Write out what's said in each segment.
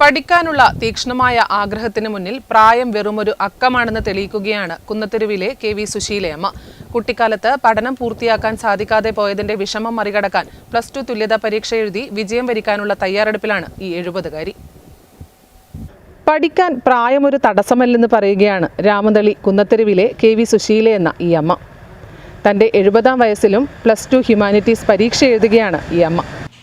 പഠിക്കാനുള്ള തീക്ഷ്ണമായ ആഗ്രഹത്തിന് മുന്നിൽ പ്രായം വെറുമൊരു അക്കമാണെന്ന് തെളിയിക്കുകയാണ് കുന്നത്തെരുവിലെ കെ.വി. സുശീലയമ്മ. കുട്ടിക്കാലത്ത് പഠനം പൂർത്തിയാക്കാൻ സാധിക്കാതെ പോയതിന്റെ വിഷമം മറികടക്കാൻ +2 തുല്യതാ പരീക്ഷ എഴുതി വിജയം വരിക്കാനുള്ള തയ്യാറെടുപ്പിലാണ് ഈ 70-കാരി. പഠിക്കാൻ പ്രായമൊരു തടസ്സമല്ലെന്ന് പറയുകയാണ് രാമന്തളി കുന്നത്തെരുവിലെ കെ.വി. സുശീല എന്ന ഈ അമ്മ. തന്റെ 70-ാം വയസ്സിലും +2 ഹ്യൂമാനിറ്റീസ് പരീക്ഷ എഴുതുകയാണ് ഈ അമ്മ.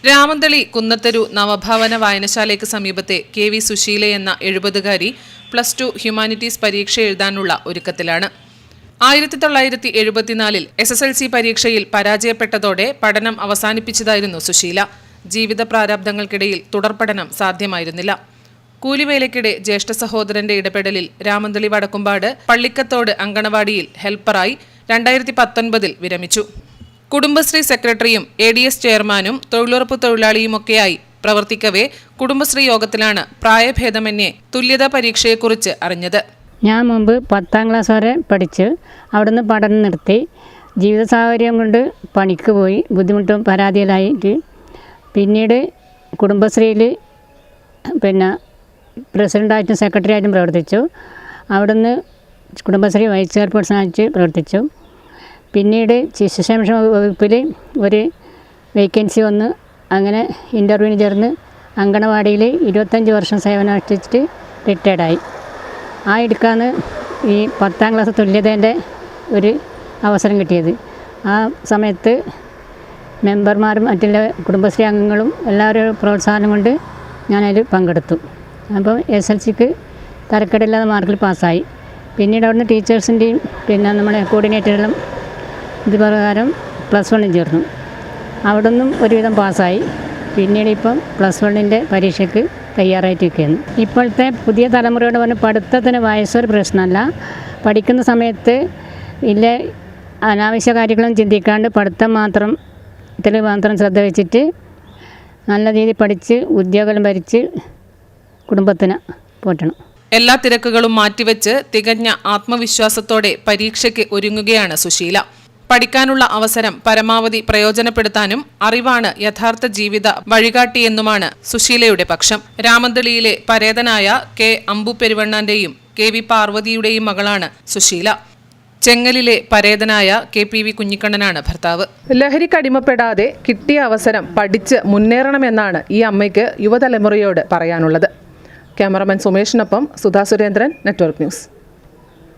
രാമന്തളി കുന്നത്തെരു നവഭാവന വായനശാലയ്ക്ക് സമീപത്തെ കെ.വി. സുശീല എന്ന 70-കാരി +2 ഹ്യൂമാനിറ്റീസ് പരീക്ഷ എഴുതാനുള്ള ഒരുക്കത്തിലാണ്. 1974 SSLC പരീക്ഷയിൽ പരാജയപ്പെട്ടതോടെ പഠനം അവസാനിപ്പിച്ചതായിരുന്നു സുശീല. ജീവിത പ്രാരാബ്ദങ്ങൾക്കിടയിൽ തുടർപഠനം സാധ്യമായിരുന്നില്ല. കൂലിവേലയ്ക്കിടെ ജ്യേഷ്ഠ സഹോദരന്റെ ഇടപെടലിൽ രാമന്തളി വടക്കുംപാട് പള്ളിക്കത്തോട് അങ്കണവാടിയിൽ ഹെൽപ്പറായി 2019 വിരമിച്ചു. കുടുംബശ്രീ സെക്രട്ടറിയും ADS ചെയർമാനും തൊഴിലുറപ്പ് തൊഴിലാളിയുമൊക്കെയായി പ്രവർത്തിക്കവേ കുടുംബശ്രീ യോഗത്തിലാണ് പ്രായഭേദമന്യേ തുല്യതാ പരീക്ഷയെക്കുറിച്ച് അറിഞ്ഞത്. ഞാൻ മുമ്പ് 10ാം ക്ലാസ് വരെ പഠിച്ച് അവിടുന്ന് പഠനം നിർത്തി. ജീവിത സാഹചര്യം കൊണ്ട് പണിക്ക് പോയി ബുദ്ധിമുട്ടും പരാതിയിലായിട്ട് പിന്നീട് കുടുംബശ്രീയിൽ പ്രസിഡൻ്റായിട്ടും സെക്രട്ടറി ആയിട്ടും പ്രവർത്തിച്ചു. അവിടുന്ന് കുടുംബശ്രീ വൈസ് ചെയർപേഴ്സണായിട്ട് പ്രവർത്തിച്ചു. പിന്നീട് ശിശുക്ഷേമ വകുപ്പിൽ ഒരു വേക്കൻസി വന്ന് അങ്ങനെ ഇൻ്റർവ്യൂവിന് ചേർന്ന് അങ്കണവാടിയിൽ 25 വർഷം സേവനമനുഷ്ഠിച്ചിട്ട് റിട്ടയർഡായി. ആ എടുക്കാന്ന് ഈ 10ാം ക്ലാസ് തുല്യതേൻ്റെ ഒരു അവസരം കിട്ടിയത്. ആ സമയത്ത് മെമ്പർമാരും മറ്റുള്ള കുടുംബശ്രീ അംഗങ്ങളും എല്ലാവരും പ്രോത്സാഹനം കൊണ്ട് ഞാനതിൽ പങ്കെടുത്തു. അപ്പോൾ SSLCക്ക് തരക്കേടില്ലാതെ മാർക്കിൽ പാസ്സായി. പിന്നീട് അവിടുന്ന് ടീച്ചേഴ്സിൻ്റെയും നമ്മുടെ കോർഡിനേറ്ററെല്ലാം ഇത് പ്രകാരം +1 ചേർന്നു. അവിടെ നിന്നും ഒരുവിധം പാസ്സായി. പിന്നീട് ഇപ്പം +1 പരീക്ഷയ്ക്ക് തയ്യാറായിട്ടിരിക്കുകയാണ്. ഇപ്പോഴത്തെ പുതിയ തലമുറയോട് പറഞ്ഞ് പഠിത്തത്തിന് വയസ്സൊരു പ്രശ്നമല്ല. പഠിക്കുന്ന സമയത്ത് അനാവശ്യ കാര്യങ്ങളും ചിന്തിക്കാണ്ട് പഠിത്തം മാത്രം ശ്രദ്ധ വെച്ചിട്ട് നല്ല രീതിയിൽ പഠിച്ച് ഉദ്യോഗം ഭരിച്ച് കുടുംബത്തിന് പോറ്റണം. എല്ലാ തിരക്കുകളും മാറ്റിവെച്ച് തികഞ്ഞ ആത്മവിശ്വാസത്തോടെ പരീക്ഷയ്ക്ക് ഒരുങ്ങുകയാണ് സുശീല. പഠിക്കാനുള്ള അവസരം പരമാവധി പ്രയോജനപ്പെടുത്താനും അറിവാണ് യഥാർത്ഥ ജീവിത വഴികാട്ടിയെന്നുമാണ് സുശീലയുടെ പക്ഷം. രാമന്തളിയിലെ പരേതനായ കെ. അമ്പു പെരുവണ്ണാന്റെയും കെ.വി. പാർവതിയുടെയും മകളാണ് സുശീല. ചെങ്ങലിലെ പരേതനായ KPV കുഞ്ഞിക്കണ്ണനാണ് ഭർത്താവ്. ലഹരിക്കടിമപ്പെടാതെ കിട്ടിയ അവസരം പഠിച്ച് മുന്നേറണമെന്നാണ് ഈ അമ്മയ്ക്ക് യുവതലമുറയോട് പറയാനുള്ളത്. ക്യാമറമാൻ സുമേഷിനൊപ്പം സുധാ സുരേന്ദ്രൻ, നെറ്റ്വർക്ക് ന്യൂസ്.